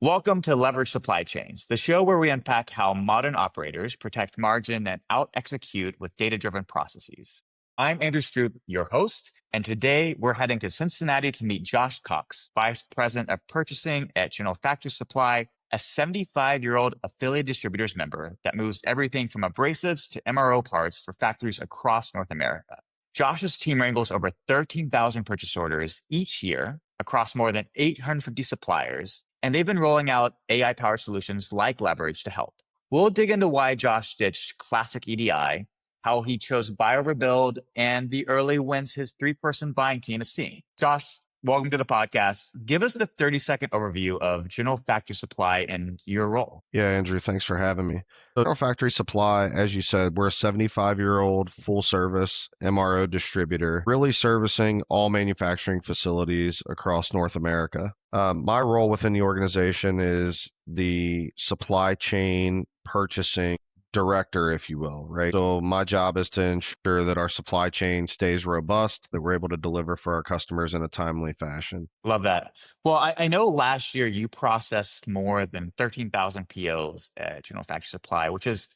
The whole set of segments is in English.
Welcome to Leverage Supply Chains, the show where we unpack how modern operators protect margin and out-execute with data-driven processes. I'm Andrew Stroup, your host, and today we're heading to Cincinnati to meet Josh Cox, Vice President of Purchasing at General-Factory-Supply, a 75-year-old affiliate distributors member that moves everything from abrasives to MRO parts for factories across North America. Josh's team wrangles over 13,000 purchase orders each year across more than 850 suppliers, and they've been rolling out AI-powered solutions like Leverage to help. We'll dig into why Josh ditched classic EDI, how he chose buy over build, and the early wins his three-person buying team is seeing. Josh, welcome to the podcast. Give us the 30-second overview of General Factory Supply and your role. Yeah, Andrew, thanks for having me. General Factory Supply, as you said, we're a 75-year-old full-service MRO distributor, really servicing all manufacturing facilities across North America. My role within the organization is the supply chain purchasing director, if you will, right? So my job is to ensure that our supply chain stays robust, that we're able to deliver for our customers in a timely fashion. Love that. Well, I know last year you processed more than 13,000 POs at General Factory Supply, which is,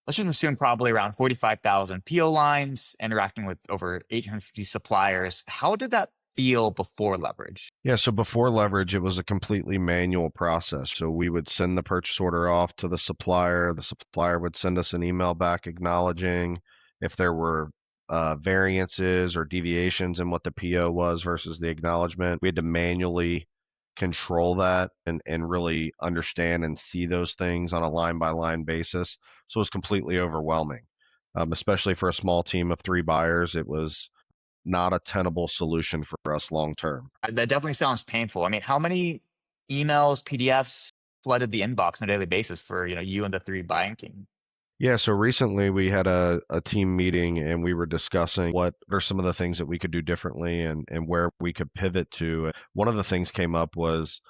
let's just assume, probably around 45,000 PO lines, interacting with over 850 suppliers. How did that feel before Leverage? Yeah, so before Leverage, it was a completely manual process. So we would send the purchase order off to the supplier. The supplier would send us an email back acknowledging if there were variances or deviations in what the PO was versus the acknowledgement. We had to manually control that and really understand and see those things on a line by line basis. So it was completely overwhelming, especially for a small team of 3 buyers. It was not a tenable solution for us long term. That definitely sounds painful. I mean, how many emails, PDFs flooded the inbox on a daily basis for you and the 3 buying team? Yeah, so recently we had a team meeting and we were discussing what are some of the things that we could do differently and where we could pivot to. One of the things came up was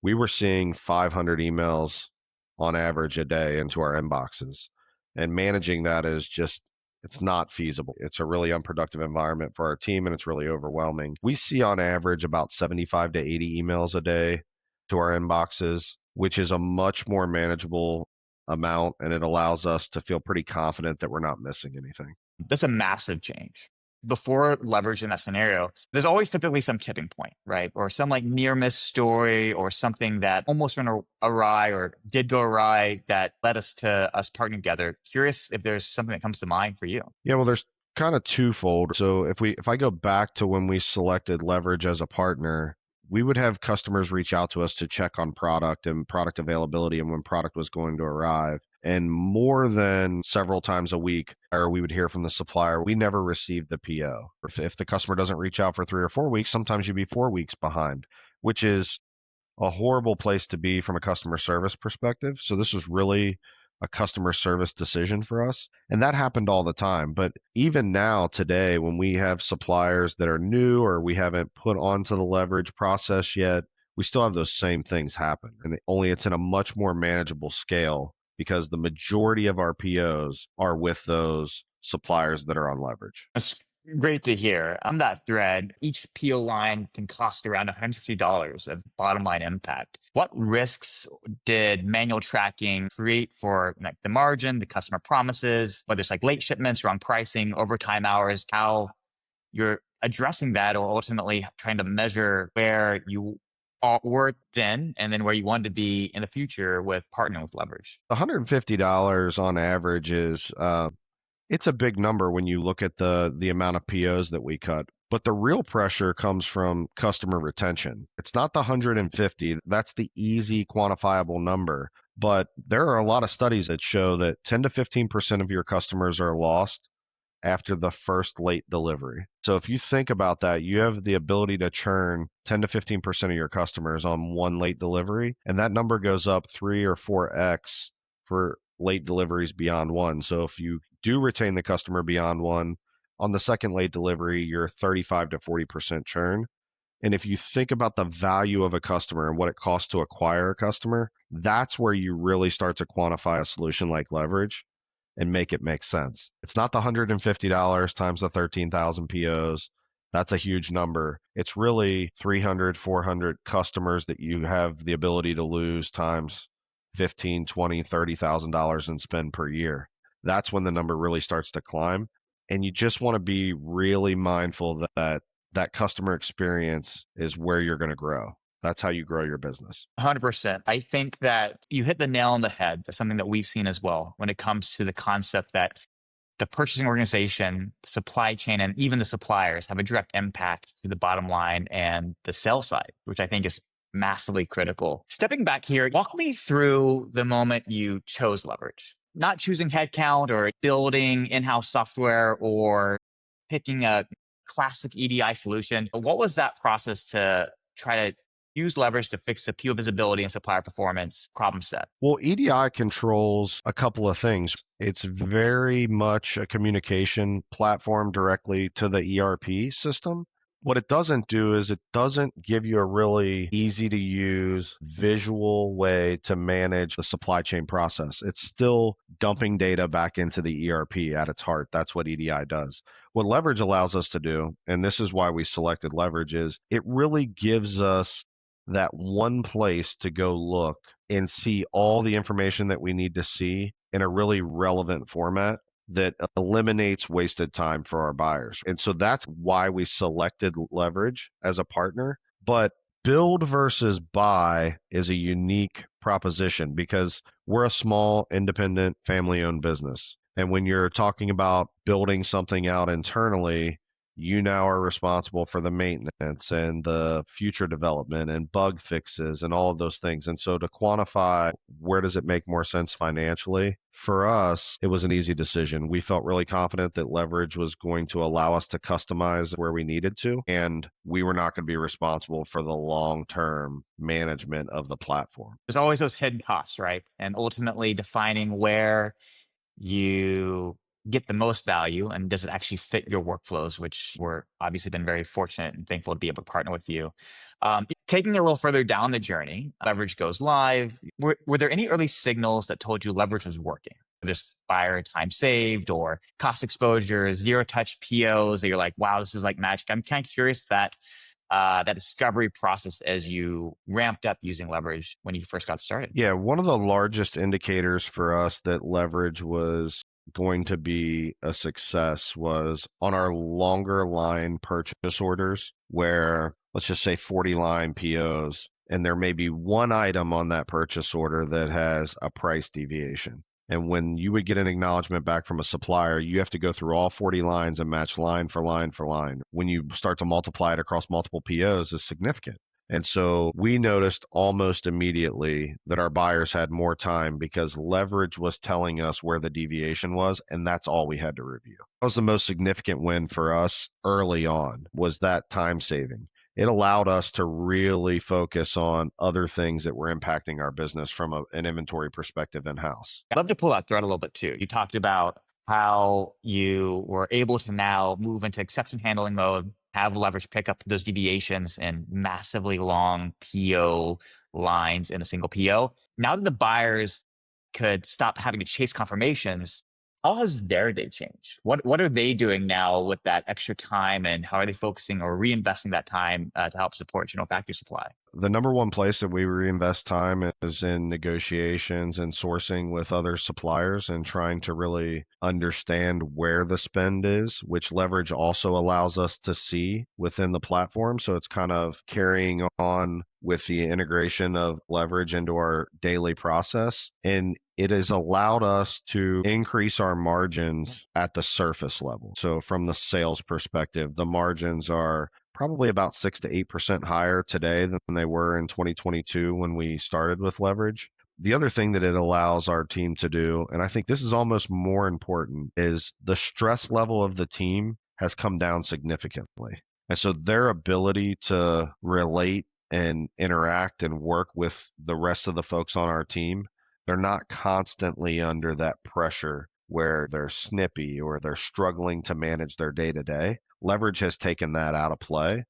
we were seeing 500 emails on average a day into our inboxes. And managing that is just, it's not feasible. It's a really unproductive environment for our team and it's really overwhelming. We see on average about 75 to 80 emails a day to our inboxes, which is a much more manageable amount and it allows us to feel pretty confident that we're not missing anything. That's a massive change. Before Leverage in that scenario, there's always typically some tipping point, right? Or some like near miss story or something that almost went awry or did go awry that led us to us partnering together. Curious if there's something that comes to mind for you. Yeah, well, there's kind of twofold. So if I go back to when we selected Leverage as a partner, we would have customers reach out to us to check on product and product availability and when product was going to arrive. And more than several times a week, or we would hear from the supplier, we never received the PO. If the customer doesn't reach out for 3 or 4 weeks, sometimes you'd be 4 weeks behind, which is a horrible place to be from a customer service perspective. So this was really a customer service decision for us. And that happened all the time. But even now, today, when we have suppliers that are new or we haven't put onto the Leverage process yet, we still have those same things happen. And only it's in a much more manageable scale because the majority of our POs are with those suppliers that are on Leverage. That's great to hear. On that thread, each PO line can cost around $150 of bottom line impact. What risks did manual tracking create for like the margin, the customer promises, whether it's like late shipments, wrong pricing, overtime hours, how you're addressing that or ultimately trying to measure where you were then and then where you want to be in the future with partnering with Leverage? $150 on average is it's a big number when you look at the amount of POs that we cut. But the real pressure comes from customer retention. It's not the 150. That's the easy quantifiable number. But there are a lot of studies that show that 10 to 15% of your customers are lost after the first late delivery. So if you think about that, you have the ability to churn 10 to 15% of your customers on one late delivery, and that number goes up 3 or 4x for late deliveries beyond one. So if you do retain the customer beyond one, on the second late delivery, you're 35 to 40% churn. And if you think about the value of a customer and what it costs to acquire a customer, that's where you really start to quantify a solution like Leverage and make it make sense. It's not the $150 times the 13,000 POs. That's a huge number. It's really 300, 400 customers that you have the ability to lose times 15, 20, $30,000 in spend per year. That's when the number really starts to climb. And you just want to be really mindful that that customer experience is where you're going to grow. That's how you grow your business. 100%. I think that you hit the nail on the head. That's something that we've seen as well when it comes to the concept that the purchasing organization, the supply chain, and even the suppliers have a direct impact to the bottom line and the sales side, which I think is massively critical. Stepping back here, walk me through the moment you chose leverage. Not choosing headcount or building in-house software or picking a classic EDI solution. What was that process to try to use leverage to fix the PO visibility and supplier performance problem set? Well, EDI controls a couple of things. It's very much a communication platform directly to the ERP system. What it doesn't do is it doesn't give you a really easy to use visual way to manage the supply chain process. It's still dumping data back into the ERP at its heart. That's what EDI does. What Leverage allows us to do, and this is why we selected Leverage, is it really gives us that one place to go look and see all the information that we need to see in a really relevant format that eliminates wasted time for our buyers. And so that's why we selected Leverage as a partner. But build versus buy is a unique proposition because we're a small, independent, family owned business. And when you're talking about building something out internally, you now are responsible for the maintenance and the future development and bug fixes and all of those things. And so to quantify where does it make more sense financially, for us, it was an easy decision. We felt really confident that Leverage was going to allow us to customize where we needed to, and we were not going to be responsible for the long-term management of the platform. There's always those hidden costs, right? And ultimately defining where you get the most value and does it actually fit your workflows, which we're obviously been very fortunate and thankful to be able to partner with you. Taking it a little further down the journey, leverage goes live. Were there any early signals that told you leverage was working? This buyer time saved or cost exposure, zero touch POs that you're like, wow, this is like magic. I'm kind of curious that discovery process as you ramped up using leverage when you first got started. Yeah, one of the largest indicators for us that Leverage was going to be a success was on our longer line purchase orders, where let's just say 40 line POs, and there may be one item on that purchase order that has a price deviation. And when you would get an acknowledgement back from a supplier, you have to go through all 40 lines and match line for line for line. When you start to multiply it across multiple POs, it's significant. And so we noticed almost immediately that our buyers had more time because leverage was telling us where the deviation was, and that's all we had to review. That was the most significant win for us early on, was that time saving. It allowed us to really focus on other things that were impacting our business from an inventory perspective in-house. I'd love to pull that thread a little bit too. You talked about how you were able to now move into exception handling mode, have leverage pick up those deviations and massively long PO lines in a single PO. Now that the buyers could stop having to chase confirmations, how has their day changed? What are they doing now with that extra time, and how are they focusing or reinvesting that time to help support General Factory Supply? The number one place that we reinvest time is in negotiations and sourcing with other suppliers and trying to really understand where the spend is, which leverage also allows us to see within the platform. So it's kind of carrying on with the integration of leverage into our daily process. And it has allowed us to increase our margins at the surface level. So from the sales perspective, the margins are probably about 6 to 8% higher today than they were in 2022 when we started with leverage. The other thing that it allows our team to do, and I think this is almost more important, is the stress level of the team has come down significantly. And so their ability to relate and interact and work with the rest of the folks on our team, they're not constantly under that pressure where they're snippy or they're struggling to manage their day to day. Leverage has taken that out of play.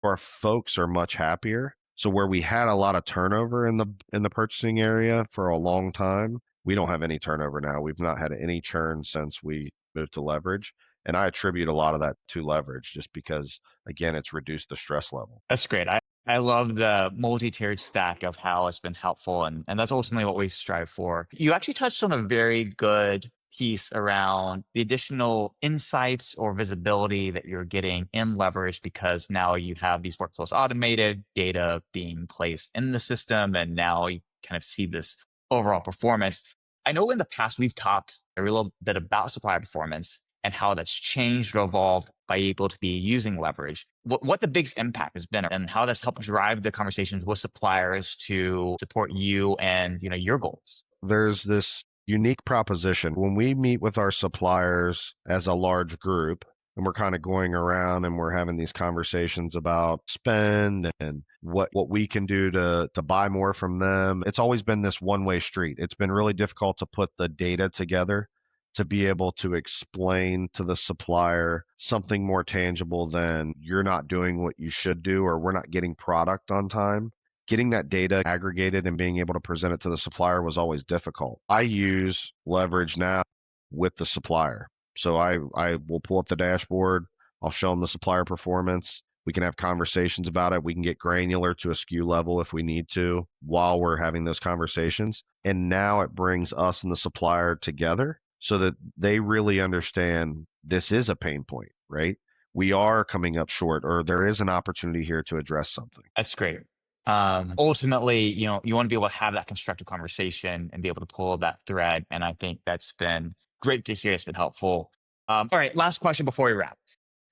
Our folks are much happier. So where we had a lot of turnover in the purchasing area for a long time, we don't have any turnover now. We've not had any churn since we moved to leverage. And I attribute a lot of that to leverage just because, again, it's reduced the stress level. That's great. I love the multi-tiered stack of how it's been helpful. And that's ultimately what we strive for. You actually touched on a very good piece around the additional insights or visibility that you're getting in leverage because now you have these workflows automated, data being placed in the system, and now you kind of see this overall performance. I know in the past we've talked a little bit about supplier performance and how that's changed or evolved by able to be using leverage. What the biggest impact has been and how that's helped drive the conversations with suppliers to support you and your goals. There's this unique proposition when we meet with our suppliers as a large group and we're kind of going around and we're having these conversations about spend and what we can do to buy more from them. It's always been this one-way street. It's been really difficult to put the data together to be able to explain to the supplier something more tangible than you're not doing what you should do or we're not getting product on time. Getting that data aggregated and being able to present it to the supplier was always difficult. I use leverage now with the supplier. So I will pull up the dashboard, I'll show them the supplier performance. We can have conversations about it. We can get granular to a SKU level if we need to while we're having those conversations. And now it brings us and the supplier together so that they really understand this is a pain point, right? We are coming up short, or there is an opportunity here to address something. That's great. Ultimately, you want to be able to have that constructive conversation and be able to pull that thread. And I think that's been great to hear. It's been helpful. All right, last question before we wrap.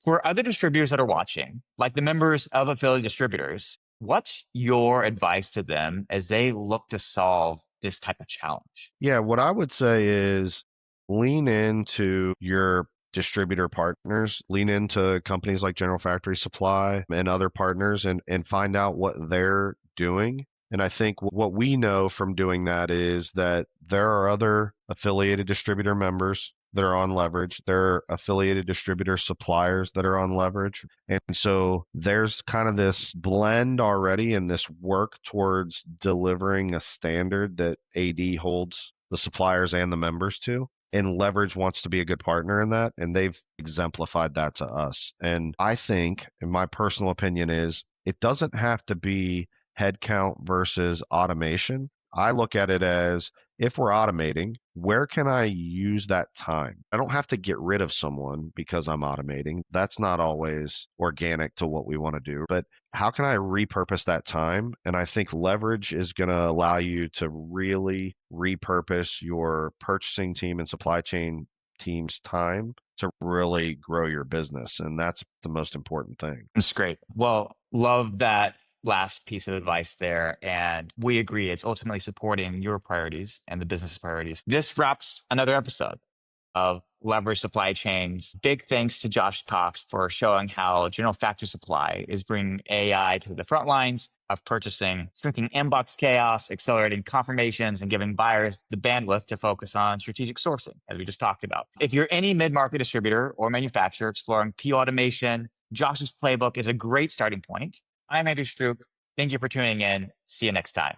For other distributors that are watching, like the members of affiliate distributors, what's your advice to them as they look to solve this type of challenge? Yeah, what I would say is lean into your distributor partners, lean into companies like General Factory Supply and other partners and find out what they're doing. And I think what we know from doing that is that there are other affiliated distributor members that are on leverage. There are affiliated distributor suppliers that are on leverage. And so there's kind of this blend already and this work towards delivering a standard that AD holds the suppliers and the members to. And Leverage wants to be a good partner in that. And they've exemplified that to us. And I think, in my personal opinion, is it doesn't have to be headcount versus automation. I look at it as if we're automating, where can I use that time? I don't have to get rid of someone because I'm automating. That's not always organic to what we want to do. But how can I repurpose that time? And I think leverage is going to allow you to really repurpose your purchasing team and supply chain team's time to really grow your business. And that's the most important thing. That's great. Well, love that last piece of advice there. And we agree it's ultimately supporting your priorities and the business priorities. This wraps another episode of Leverage Supply Chains. Big thanks to Josh Cox for showing how General Factory Supply is bringing AI to the front lines of purchasing, shrinking inbox chaos, accelerating confirmations, and giving buyers the bandwidth to focus on strategic sourcing, as we just talked about. If you're any mid-market distributor or manufacturer exploring P automation, Josh's playbook is a great starting point. I'm Andrew Stroup. Thank you for tuning in. See you next time.